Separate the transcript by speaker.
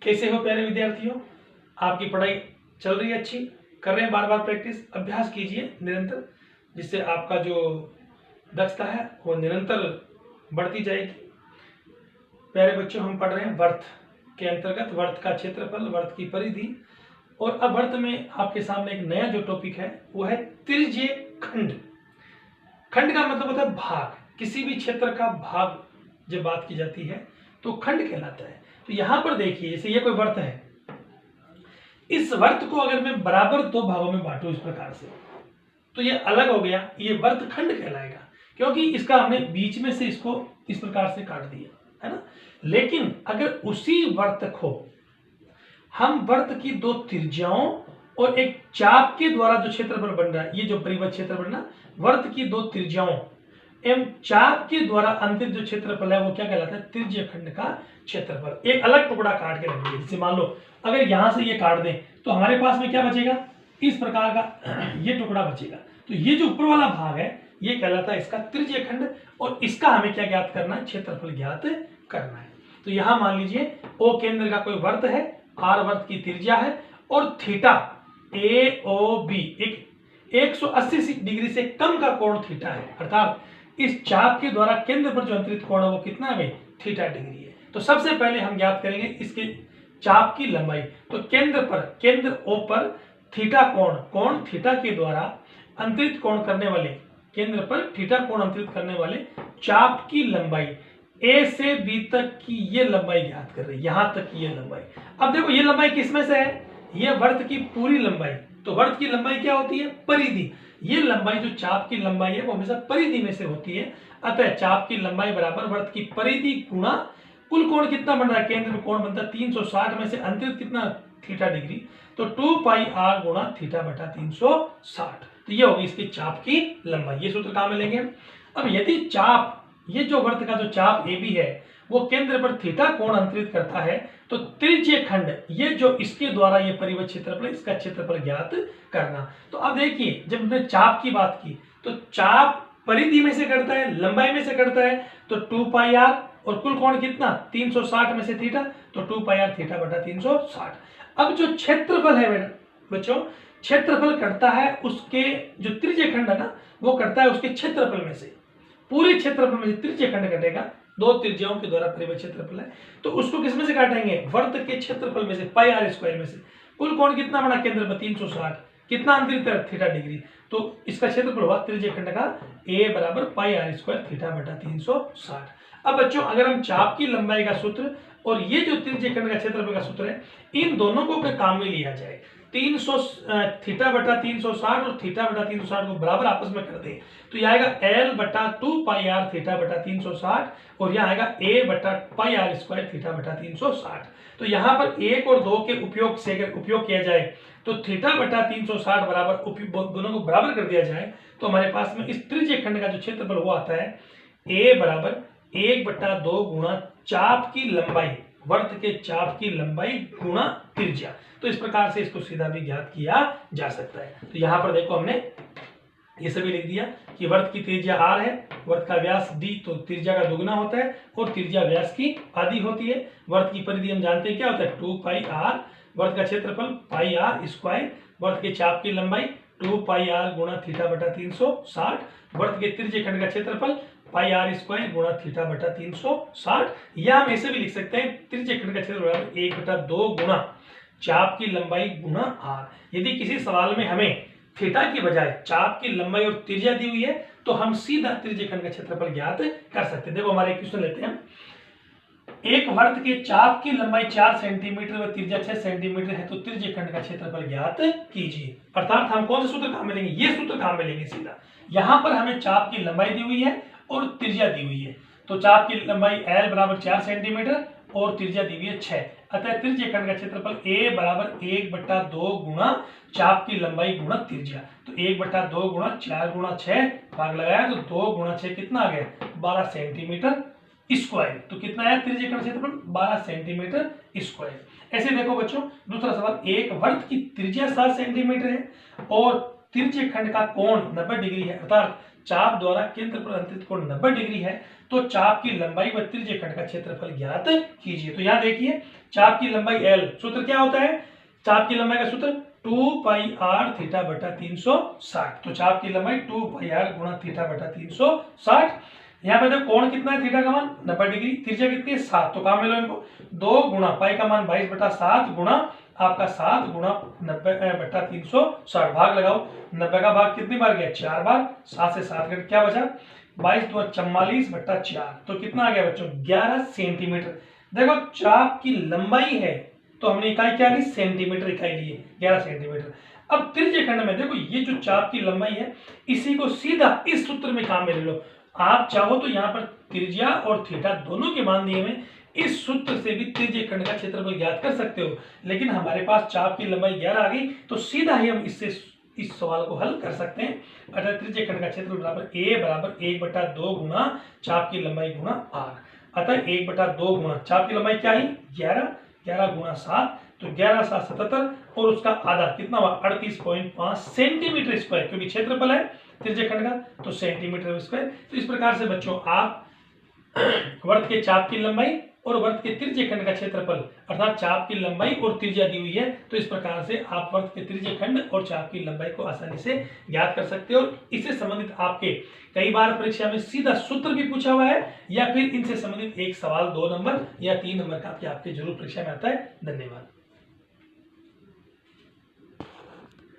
Speaker 1: कैसे हो प्यारे विद्यार्थियों? आपकी पढ़ाई चल रही है अच्छी? कर रहे हैं बार बार प्रैक्टिस, अभ्यास कीजिए निरंतर, जिससे आपका जो दक्षता है वो निरंतर बढ़ती जाएगी। प्यारे बच्चों, हम पढ़ रहे हैं वर्त के अंतर्गत वर्त का क्षेत्रफल, वर्त की परिधि। और अब वर्त में आपके सामने एक नया जो टॉपिक है वो है त्रिज्यीय खंड। खंड का मतलब होता है भाग। किसी भी क्षेत्र का भाग जब बात की जाती है तो खंड कहलाता है। तो यहां पर देखिए, जैसे ये कोई वर्त है, इस वर्त को अगर मैं बराबर दो भागों में बांटूं इस प्रकार से, तो ये अलग हो गया, ये वर्त खंड कहलाएगा, क्योंकि इसका हमने बीच में से इसको इस प्रकार से काट दिया है ना। लेकिन अगर उसी वर्त को हम वर्त की दो त्रिज्याओं और एक चाप के द्वारा जो क्षेत्रफल बन रहा है, ये जो परिवृत्त क्षेत्र बनना, वर्त की दो त्रिज्याओं एवं चाप के द्वारा अंतिम जो क्षेत्रफल है वो क्या कहलाता है? त्रिज्यीय खंड का क्षेत्रफल। एक अलग टुकड़ा काट के रख दिया। जैसे मान लो अगर यहां से ये काट दें तो हमारे पास में क्या बचेगा? इस प्रकार का ये टुकड़ा बचेगा। तो ये जो ऊपर वाला भाग है ये कहलाता है इसका त्रिज्यीय खंड, और इसका हमें क्या ज्ञात करना है? क्षेत्रफल ज्ञात करना है। तो यहां मान लीजिए ओ केंद्र का कोई वर्त है, आर वर्त की त्रिज्या है, और थीटा ए ओ बी एक 180 डिग्री से कम का कोण थीटा है, अर्थात इस चाप के द्वारा केंद्र पर जो अंतरित कोण है वो कितना है भाई? थीटा डिग्री है। तो सबसे पहले हम ज्ञात करेंगे इसके चाप की लंबाई। तो केंद्र ओ पर थीटा कोण थीटा के द्वारा अंतरित कोण करने वाले, केंद्र पर थीटा कोण अंतरित करने वाले चाप की लंबाई ए से बी तक की ये लंबाई ज्ञात कर रहे हैं, यहां तक की ये लंबाई। अब देखो ये लंबाई किसमें से है? ये वर्त की पूरी लंबाई। तो वर्त की लंबाई क्या होती है? परिधि। ये लंबाई जो चाप की लंबाई है वो हमेशा परिधि में से होती है। अतः चाप की लंबाई बराबर वर्त की परिधि गुणा कुल कोण कितना बन रहा है? केंद्र में कोण बनता है 360 में से अंतरित कितना? Theta degree. तो 2 पाई आर गुणा थीटा बटा 360। तो ये होगी इसकी चाप की लंबाई। ये सूत्र कहां में लेंगे? अब यदि चाप, ये जो वर्त का जो चाप ए बी है वो केंद्र पर थीटा कोण अंतरित करता है, तो त्रिज्यीय खंड, ये जो इसके द्वारा ये परिवृत्त क्षेत्रफल, इसका क्षेत्रफल ज्ञात करना। तो अब देखिए, जब हमने चाप की बात की तो चाप परिधि में से कटता है, लंबाई में से कटता है, तो 2 पाई आर, और कुल कोण कितना? 360 में से थीटा, तो 2 पाई आर थीटा बटा 360। अब जो क्षेत्रफल है बच्चों, क्षेत्रफल कटता है उसके, जो त्रिज्यीय खंड है ना वो कटता है उसके क्षेत्रफल में से। पूरे क्षेत्रफल में से त्रिज्यीय खंड कटेगा, दो त्रिज्याओं के द्वारा परिवृत्त क्षेत्रफल है, तो उसको किसमें से काटेंगे? वर्त के क्षेत्रफल में से, पाई आर स्क्वायर में से। कुल कोण कितना बना केंद्र में? 360। कितना अंतरित है? Theta degree. तो इसका क्षेत्रफल हुआ त्रिज्यीय खंड का ए बराबर पाई आर स्क्वायर थीटा बटा 360। अब बच्चों अगर हम चाप की लंबाई का सूत्र और ये जो त्रिज्यीय खंड का क्षेत्रफल का सूत्र है, इन दोनों को काम में लिया जाए, 300 थीटा बटा 360 और थीटा बटा 360 को बराबर आपस में कर दे, तो यह आएगा एल बटा 2 पाई आर थीटा बटा 360, और यह आएगा ए बटा पाई आर स्क्वायर थीटा बटा 360। तो यहाँ पर 1 और 2 के उपयोग से अगर उपयोग किया जाए तो थीटा बटा 360 बराबर, दोनों को बराबर कर दिया जाए, तो हमारे पास में इस त्रिज्यीय खंड का जो क्षेत्रफल वो आता है ए बराबर 1/2 गुणा चाप की लंबाई, वर्त के चाप की लंबाई गुणा त्रिज्या। तो इस प्रकार से इसको सीधा भी ज्ञात किया जा सकता है। तो यहां पर देखो हमने ये सभी लिख दिया कि वर्त की त्रिज्या r है, वर्त का व्यास d, तो त्रिज्या का दुगना होता है, और त्रिज्या व्यास की आधी होती है। वर्त की परिधि हम जानते हैं क्या होता है? 2 पाई r, वर्त का क्षेत्रफल पाई आर स्क्वायर, वर्त के चाप की लंबाई 2 पाई आर गुणा थीटा बटा 360, वर्त के त्रिज्यीय खंड का क्षेत्रफल पाई आर स्क्वायर गुणा थीटा बटा 360, या हम ऐसे भी लिख सकते हैं त्रिज्यीय खंड का क्षेत्रफल 1/2 गुणा चाप की लंबाई गुणा आर। यदि किसी सवाल में हमें थीटा की बजाय चाप की लंबाई और त्रिज्या दी हुई है तो हम सीधा त्रिज्यीय खंड का क्षेत्रफल ज्ञात कर सकते हैं। देखो हमारे क्वेश्चन लेते हैं, एक वर्त के चाप की लंबाई 4 सेंटीमीटर व त्रिज्या 6 सेंटीमीटर है, तो त्रिज्यीय खंड का क्षेत्रफल ज्ञात कीजिए। अर्थात हम कौन से सूत्र काम में लेंगे? ये सूत्र काम में लेंगे सीधा। यहां पर हमें चाप की लंबाई दी हुई है और त्रिज्या दी हुई है, तो चाप की लंबाई L बराबर 4 सेंटीमीटर और त्रिज्या दी हुई है 6। अतः त्रिज्यीय खंड का क्षेत्रफल A बराबर 1/2 गुणा चाप की लंबाई गुणा त्रिज्या। तो 1/2 गुणा 4 गुणा 6 भाग लगाया तो 2 गुणा 6 कितना आ गया? 12 सेंटीमीटर स्क्वायर। तो कितना है त्रिज्यीय खंड क्षेत्रफल? 12 सेंटीमीटर स्क्वायर। ऐसे देखो बच्चों, दूसरा सवाल, एक वर्त की त्रिज्या 7 सेंटीमीटर है और त्रिज्यीय खंड का कोण 90 डिग्री है, अर्थात चाप द्वारा केंद्र पर अंतरित कोण 90 डिग्री है तो चाप की लंबाई व त्रिज्य खंड का क्षेत्रफल ज्ञात कीजिए। तो यहाँ देखिए चाप की लंबाई L, सूत्र क्या होता है चाप की लंबाई का सूत्र 2 पाई आर थीटा बटा 360। तो चाप की लंबाई 2 पाई आर गुणा थीटा बटा 360। यहाँ पे देखो कोण कितना है थीटा का मान 90 डिग्री, त्रिज्या कितनी है 7, तो काम में लो इनको 2 गुणा पाई का मान 22 बटा 7 गुणा आपका 7 गुणा 90 बटा 360, भाग लगाओ 90 का भाग कितनी बार गया 4 बार, 7 से 7 घट क्या बचा 22 2 44 बटा 4, तो कितना आ गया बच्चों 11 सेंटीमीटर। देखो चाप की लंबाई है तो हमने इकाई क्या ली सेंटीमीटर इकाई ली 11 सेंटीमीटर। अब त्रिज्य खंड में देखो ये जो चाप की लंबाई है इसी को सीधा इस सूत्र में काम में ले लो। आप चाहो तो यहाँ पर त्रिज्या और थीटा दोनों के मान दिए में इस सूत्र से भी त्रिज्य खंड का क्षेत्रफल ज्ञात कर सकते हो, लेकिन हमारे पास चाप की लंबाई 11 आ गई तो सीधा ही हम इससे इस सवाल को हल कर सकते हैं। अर्थात त्रिज्य खंड का क्षेत्रफल बराबर A बराबर 1/2 गुना चाप की लंबाई गुना r। अतः 1/2 गुना चाप की लंबाई क्या है 11, 11 गुना 7 तो 11 7 77 और उसका आधा कितना हुआ 38.5 सेंटीमीटर स्क्वायर, क्योंकि क्षेत्रफल है त्रिज्य खंड का तो सेंटीमीटर स्क्वायर। तो इस प्रकार से बच्चों आप वृत्त के चाप की लंबाई और वृत्त के त्रिज्य खंड का क्षेत्रफल अर्थात चाप की लंबाई और त्रिज्या दी हुई है तो इस प्रकार से आप वृत्त के त्रिज्य खंड और चाप की लंबाई को आसानी से ज्ञात कर सकते हो। इससे संबंधित आपके कई बार परीक्षा में सीधा सूत्र भी पूछा हुआ है या फिर इनसे संबंधित एक सवाल 2 नंबर या 3 नंबर का आपके जरूर परीक्षा में आता है। धन्यवाद।